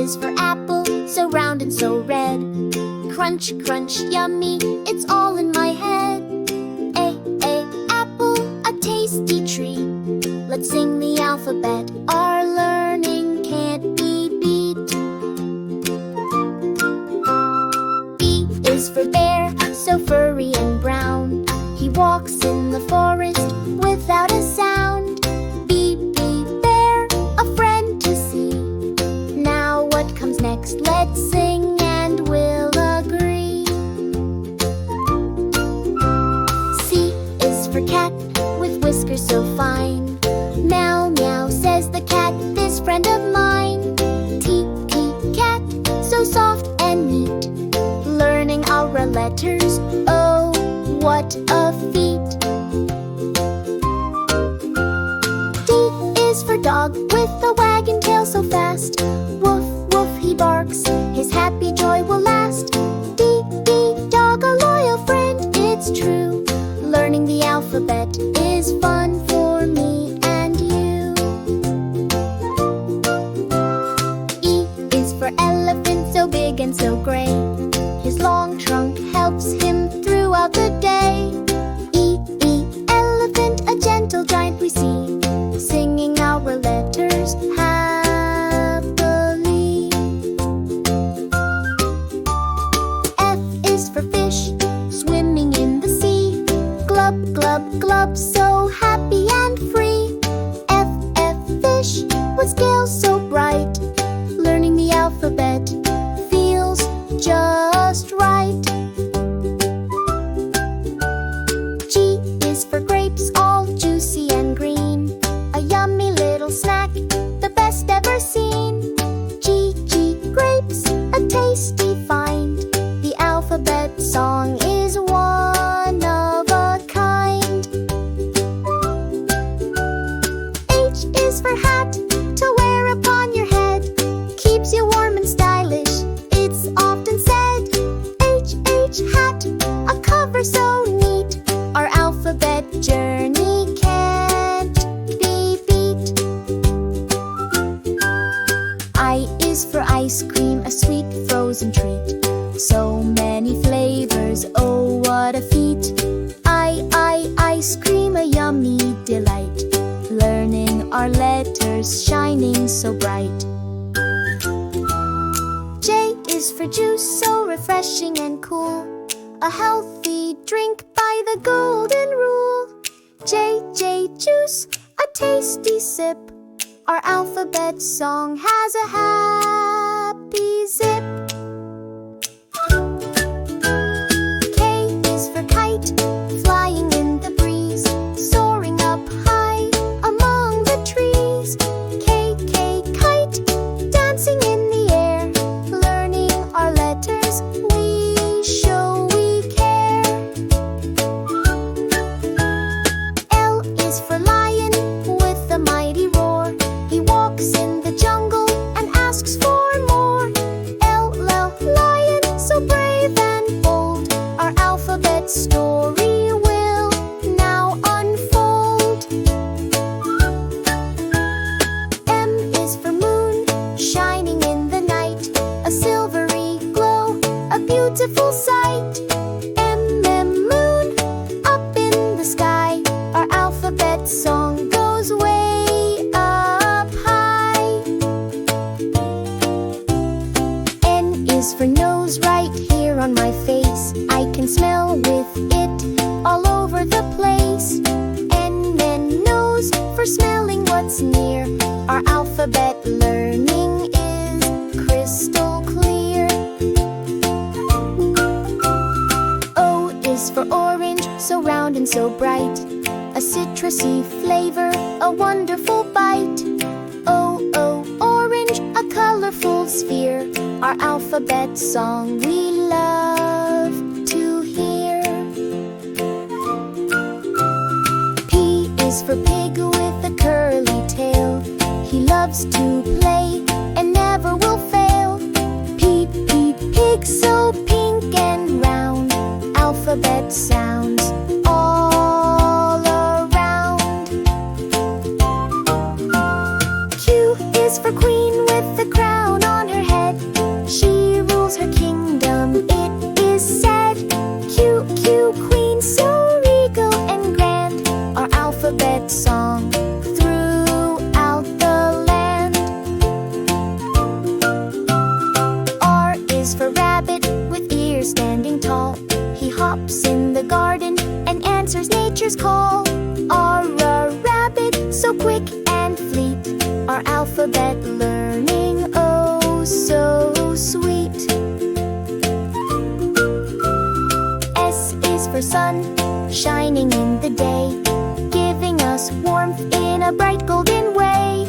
is for apple, so round and so red. Crunch, crunch, yummy, it's all in my head. A, apple, a tasty treat. Let's sing the alphabet, our learning can't be beat. B is for bear, so furry and brown. He walks in the forest without a sound. B, bear, a friend to see. Now what comes next? Let's sing and we'll agree. C is for cat, with whiskers so fine. Meow, meow, says the cat, this friend of mine. T, cat, so soft and neat. Learning our letters, oh, what a feat. D is for dog, with a wagging tail so fast. Woof, woof, he barks, his happy joy will last. D, dog, a loyal friend, it's true. Learning the alphabet is fun for me and you. E is for elephant, so big and so gray. His long trunk helps him throughout the day. E, elephant, a gentle giant we see, singing our letters happily. F is for fish, swimming in the sea. Glub, glub, glub, so happy and free. F, fish, with scales so bright. Learning the alphabet feels just right. G is for grapes, all juicy and green. A yummy little snack, the best ever seen. G, grapes, a tasty find. The alphabet song is one of a kind. H is for hat, to wear upon your head. Keeps you warm and stylish, it's often said. H, hat, a cover so neat. Our alphabet journey can't be beat. I is for ice cream, a sweet frozen treat. So many flavors, oh what a feat. Ice cream, a yummy delight. Learning our letters, shining so bright. J is for juice, so refreshing and cool. A healthy drink by the golden rule. J, juice, a tasty sip. Our alphabet song has a happy zip. K is for kite, flying in the breeze, soaring up high among the trees. K, kite, dancing in the air. Learning our letters, we show we care. L is for lion, with a mighty roar. He walks in the jungle and asks for more. L, lion, so brave and bold. Our alphabet story will now unfold. M is for moon, shining in the night. A silvery glow, a beautiful sight. M, moon, up in the sky. Our alphabet song goes way up high. N is for nose, right here on my face. I can smell with it all over the place. N, nose, for smelling what's near. Our alphabet learning is crystal clear. O is for orange, so round and so bright. A citrusy flavor, a wonderful bite. O, orange, a colorful sphere. Our alphabet song we love to hear. P is for pig, with a curly tail. He loves to play and never will fail. P, pig, so pink and round. Alphabet sounds all around. Q is for queen, with the crown on her head. teachers call. R, rabbit, so quick and fleet. Our alphabet learning, oh so sweet. S is for sun, shining in the day, giving us warmth in a bright golden way.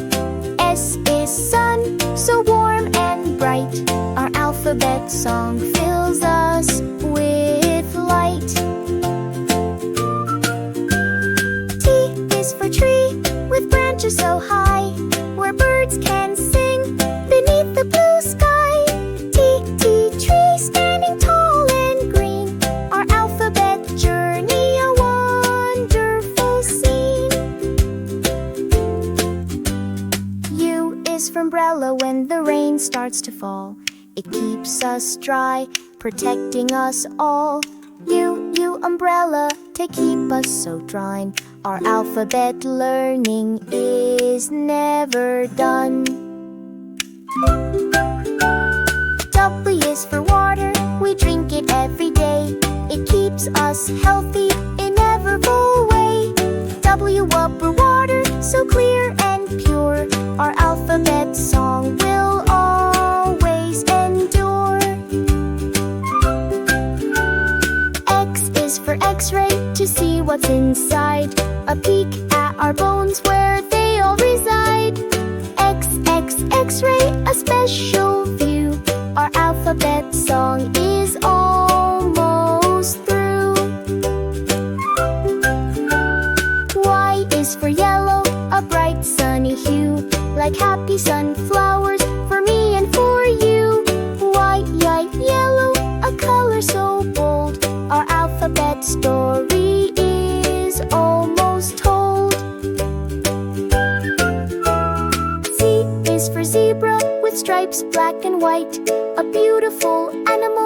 S is sun, so warm and bright. Our alphabet song fills us with light. T is for tree, with branches so high, where birds can sing beneath the blue sky. Tree, standing tall and green. Our alphabet journey, a wonderful scene. U is for umbrella when the rain starts to fall. It keeps us dry, protecting us all. U, umbrella, to keep us so dry. Our alphabet learning is never done. W is for water, we drink it every day. It keeps us healthy in every way. W, upper water, so clear and pure. Our alphabet song will always endure. X is for X-ray, to see what's inside. A peek at our bones where they all reside. X-ray, a special view. Our alphabet song is almost through. Y is for yellow, a bright sunny hue, like happy sunflowers for me and for you. Yellow, a color so bold. Our alphabet story is almost told. Z is for zebra, with stripes black and white, a beautiful animal